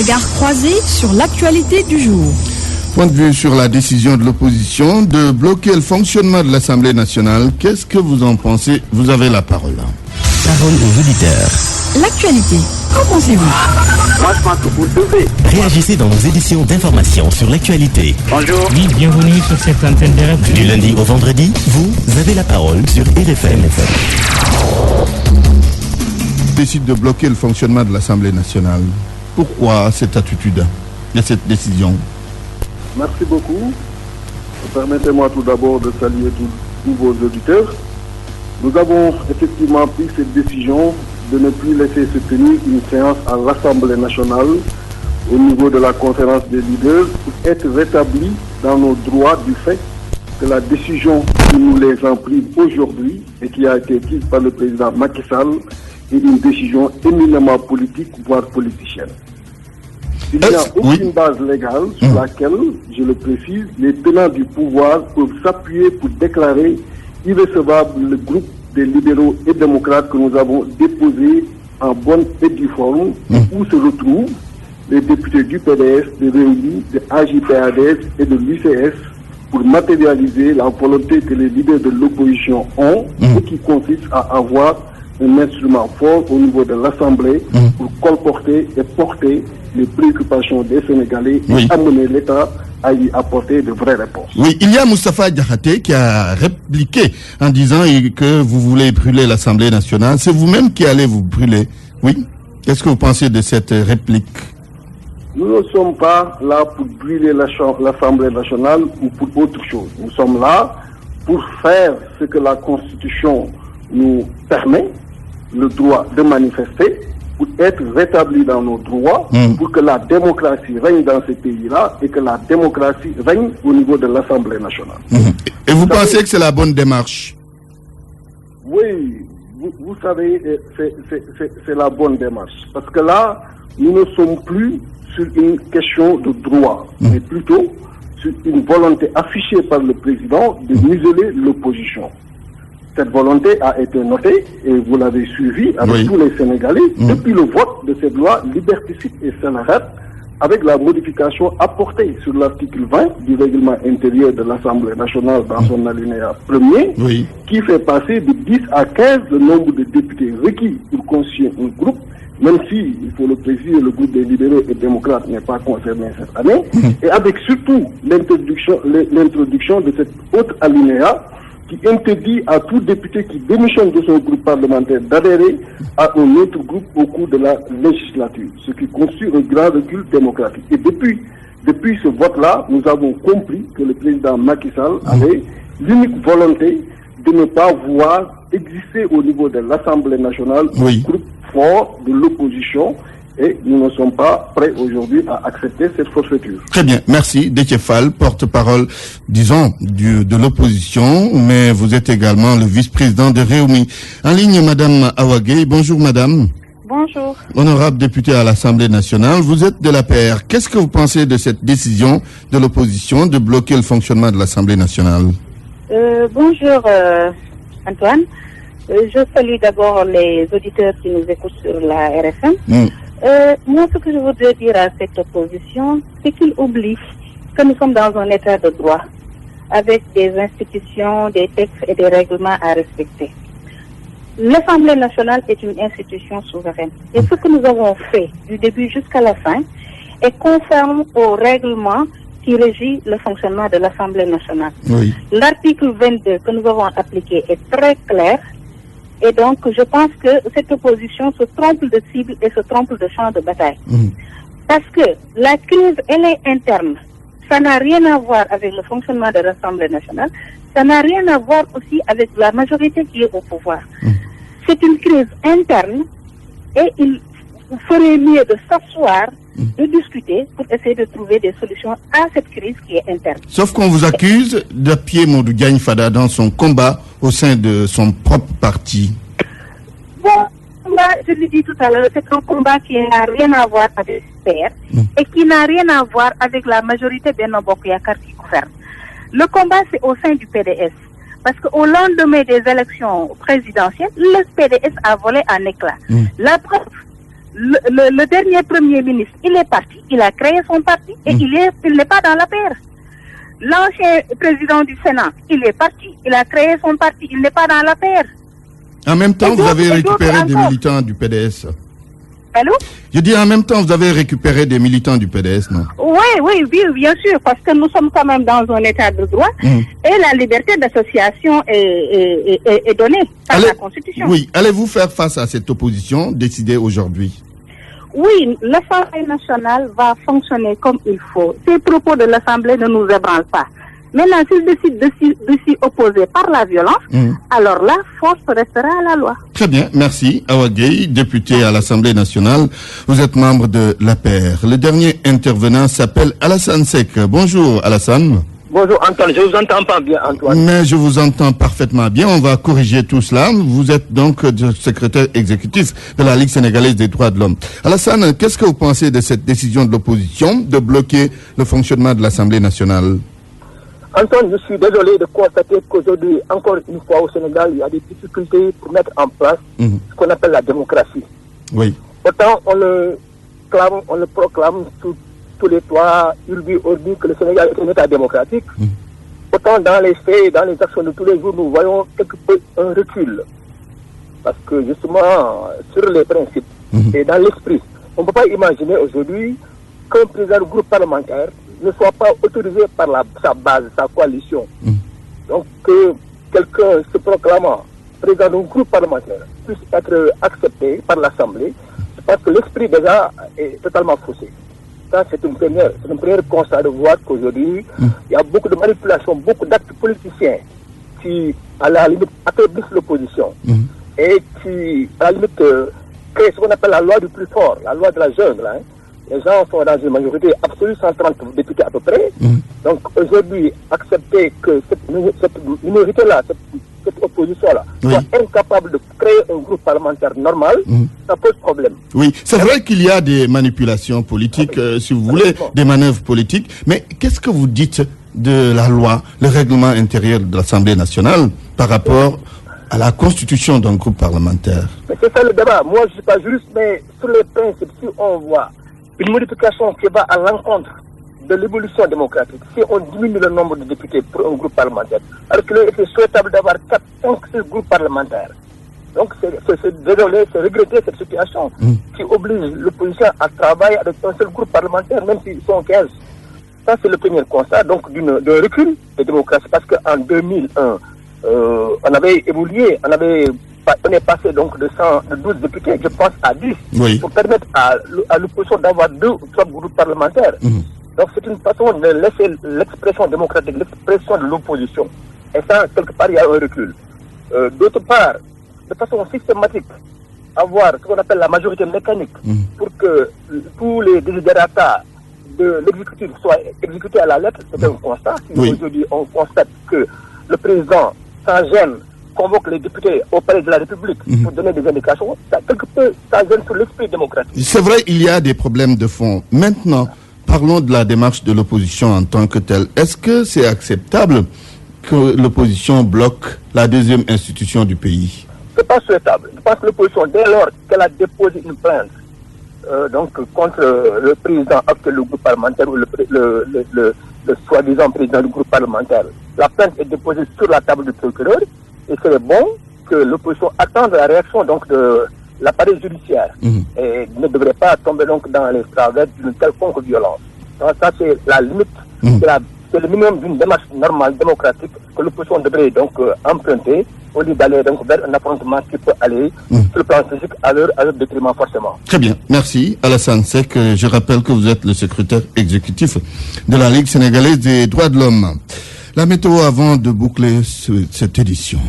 Regard croisé sur l'actualité du jour. Point de vue sur la décision de l'opposition de bloquer le fonctionnement de l'Assemblée nationale. Qu'est-ce que vous en pensez? Vous avez la parole. Parole aux auditeurs. L'actualité, qu'en pensez-vous? Moi, je pense que vous devez. Réagissez dans nos éditions d'information sur l'actualité. Bonjour. Oui, bienvenue sur cette antenne de RFM. Du lundi au vendredi, vous avez la parole sur RFM. Décide de bloquer le fonctionnement de l'Assemblée nationale. Pourquoi cette attitude et cette décision? Merci beaucoup. Permettez-moi tout d'abord de saluer tous vos auditeurs. Nous avons effectivement pris cette décision de ne plus laisser se tenir une séance à l'Assemblée nationale au niveau de la conférence des leaders pour être rétablis dans nos droits du fait que la décision qui nous les a prise aujourd'hui et qui a été prise par le président Macky Sall est une décision éminemment politique, voire politicienne. Il n'y a aucune base légale sur laquelle, je le précise, les tenants du pouvoir peuvent s'appuyer pour déclarer irrecevable le groupe des libéraux et démocrates que nous avons déposé en bonne et due forme, où se retrouvent les députés du PDS, de Réunis, de AJ/PADS et de l'UCS pour matérialiser la volonté que les leaders de l'opposition ont et qui consiste à avoir un instrument fort au niveau de l'Assemblée pour colporter et porter les préoccupations des Sénégalais et amener l'État à y apporter de vraies réponses. Oui, il y a Moustapha Diakhaté qui a répliqué en disant que vous voulez brûler l'Assemblée nationale. C'est vous-même qui allez vous brûler. Oui. Qu'est-ce que vous pensez de cette réplique? Nous ne sommes pas là pour brûler l'Assemblée nationale ou pour autre chose. Nous sommes là pour faire ce que la Constitution nous permet, le droit de manifester, pour être rétabli dans nos droits, pour que la démocratie règne dans ce pays-là et que la démocratie règne au niveau de l'Assemblée nationale. Et vous pensez que c'est la bonne démarche? Oui, vous savez, c'est la bonne démarche. Parce que là, nous ne sommes plus sur une question de droit, mais plutôt sur une volonté affichée par le président de museler l'opposition. Cette volonté a été notée, et vous l'avez suivi avec tous les Sénégalais, depuis le vote de cette loi liberticide et scélérate, avec la modification apportée sur l'article 20 du règlement intérieur de l'Assemblée nationale dans son alinéa premier, qui fait passer de 10 à 15 le nombre de députés requis pour constituer un groupe, même si, il faut le préciser, le groupe des libéraux et démocrates n'est pas concerné cette année, et avec surtout l'introduction de cet autre alinéa qui interdit à tout député qui démissionne de son groupe parlementaire d'adhérer à un autre groupe au cours de la législature, ce qui constitue un grand recul démocratique. Et depuis ce vote-là, nous avons compris que le président Macky Sall avait l'unique volonté de ne pas voir exister au niveau de l'Assemblée nationale un groupe fort de l'opposition. Et nous ne sommes pas prêts aujourd'hui à accepter cette forfaiture. Très bien, merci. Déthié Fall, porte-parole, disons, de l'opposition, mais vous êtes également le vice-président de Réumi. En ligne, Madame Awagé. Bonjour, Madame. Bonjour. Honorable députée à l'Assemblée nationale, vous êtes de l'APR. Qu'est-ce que vous pensez de cette décision de l'opposition de bloquer le fonctionnement de l'Assemblée nationale? Bonjour, Antoine. Je salue d'abord les auditeurs qui nous écoutent sur la RFM. Moi, ce que je voudrais dire à cette opposition, c'est qu'il oublie que nous sommes dans un état de droit, avec des institutions, des textes et des règlements à respecter. L'Assemblée nationale est une institution souveraine. Et ce que nous avons fait du début jusqu'à la fin est conforme au règlement qui régit le fonctionnement de l'Assemblée nationale. L'article 22 que nous avons appliqué est très clair. Et donc, je pense que cette opposition se trompe de cible et se trompe de champ de bataille. Parce que la crise, elle est interne. Ça n'a rien à voir avec le fonctionnement de l'Assemblée nationale. Ça n'a rien à voir aussi avec la majorité qui est au pouvoir. C'est une crise interne et il ferait mieux de s'asseoir, de discuter pour essayer de trouver des solutions à cette crise qui est interne. Sauf qu'on vous accuse d'appuyer Modou Diagne Fada dans son combat au sein de son propre parti. Bon, je l'ai dit tout à l'heure, c'est un combat qui n'a rien à voir avec le PR et qui n'a rien à voir avec la majorité Benno Bokk Yakaar qui gouverne. Le combat, c'est au sein du PDS. Parce qu'au lendemain des élections présidentielles, le PDS a volé en éclats. La preuve, le dernier Premier ministre, il est parti, il a créé son parti et il n'est pas dans l'APR. L'ancien président du Sénat, il est parti, il a créé son parti, il n'est pas dans l'APR. En même temps, vous avez récupéré des militants du PDS. Allô? Je dis en même temps, vous avez récupéré des militants du PDS, non? Oui, bien sûr, parce que nous sommes quand même dans un état de droit et la liberté d'association est donnée par la Constitution. Oui, allez-vous faire face à cette opposition décidée aujourd'hui? Oui, l'Assemblée nationale va fonctionner comme il faut. Ces propos de l'Assemblée ne nous ébranlent pas. Maintenant, s'ils décident de s'y opposer par la violence, alors la force restera à la loi. Très bien, merci. Awa Gueye, député à l'Assemblée nationale. Vous êtes membre de l'APR. Le dernier intervenant s'appelle Alassane Seck. Bonjour Alassane. Bonjour Antoine, je vous entends pas bien Antoine. Mais je vous entends parfaitement bien. On va corriger tout cela. Vous êtes donc secrétaire exécutif de la Ligue sénégalaise des droits de l'homme. Alassane, qu'est-ce que vous pensez de cette décision de l'opposition de bloquer le fonctionnement de l'Assemblée nationale? Antoine, je suis désolé de constater qu'aujourd'hui, encore une fois au Sénégal, il y a des difficultés pour mettre en place ce qu'on appelle la démocratie. Oui. Autant on le proclame sous tous les toits, urbi, orbi, que le Sénégal est un État démocratique. Autant dans les faits, dans les actions de tous les jours, nous voyons quelque peu un recul. Parce que justement, sur les principes et dans l'esprit, on ne peut pas imaginer aujourd'hui qu'un président du groupe parlementaire ne soit pas autorisé par sa base, sa coalition. Donc que quelqu'un se proclamant président d'un groupe parlementaire puisse être accepté par l'Assemblée, c'est parce que l'esprit déjà est totalement faussé. Ça, c'est un premier constat de voir qu'aujourd'hui, il y a beaucoup de manipulations, beaucoup d'actes politiciens qui, à la limite, affaiblissent l'opposition et qui, à la limite, créent ce qu'on appelle la loi du plus fort, la loi de la jungle. Les gens sont dans une majorité absolue, 130 députés à peu près. Donc aujourd'hui, accepter que cette minorité-là, cette opposition-là, soit incapable de créer un groupe parlementaire normal, ça pose problème. Oui, c'est vrai qu'il y a des manipulations politiques, si vous voulez, des manœuvres politiques, mais qu'est-ce que vous dites de la loi, le règlement intérieur de l'Assemblée nationale par rapport à la constitution d'un groupe parlementaire? Mais c'est ça le débat. Moi, je ne suis pas juriste, mais sur les principes, si on voit une modification qui va à l'encontre de l'évolution démocratique, si on diminue le nombre de députés pour un groupe parlementaire, alors qu'il était souhaitable d'avoir 4, 5, 6 groupes parlementaires. Donc c'est désolé, c'est regretter cette situation qui oblige l'opposition à travailler avec un seul groupe parlementaire, même s'ils sont 15. Ça, c'est le premier constat, donc d'un recul de démocratie, parce qu'en 2001, on avait évolué, on est passé donc de 12 députés, je pense, à 10, pour permettre à l'opposition d'avoir 2 ou 3 groupes parlementaires. Donc c'est une façon de laisser l'expression démocratique, l'expression de l'opposition. Et ça, quelque part, il y a un recul. D'autre part, de façon systématique, avoir ce qu'on appelle la majorité mécanique pour que tous les desiderata de l'exécutif soient exécutés à la lettre, c'est un constat. Si aujourd'hui on constate que le président, sans gêne, convoque les députés au palais de la République pour donner des indications, ça, quelque peu, ça gêne sur l'esprit démocratique. C'est vrai, il y a des problèmes de fond. Maintenant, parlons de la démarche de l'opposition en tant que telle. Est-ce que c'est acceptable que l'opposition bloque la deuxième institution du pays? C'est pas souhaitable. Je pense que l'opposition, dès lors qu'elle a déposé une plainte donc contre le président actuel du groupe parlementaire ou le soi-disant président du groupe parlementaire, la plainte est déposée sur la table du procureur. Et c'est bon que l'opposition attende la réaction donc de l'appareil judiciaire et ne devrait pas tomber donc dans les travers d'une quelconque violence. Donc, ça c'est la limite, c'est le minimum d'une démarche normale, démocratique, que l'opposition devrait donc emprunter au lieu d'aller donc vers un affrontement qui peut aller sur le plan physique à leur détriment forcément. Très bien, merci Alassane Seck. Je rappelle que vous êtes le secrétaire exécutif de la Ligue sénégalaise des droits de l'homme. La météo avant de boucler cette édition.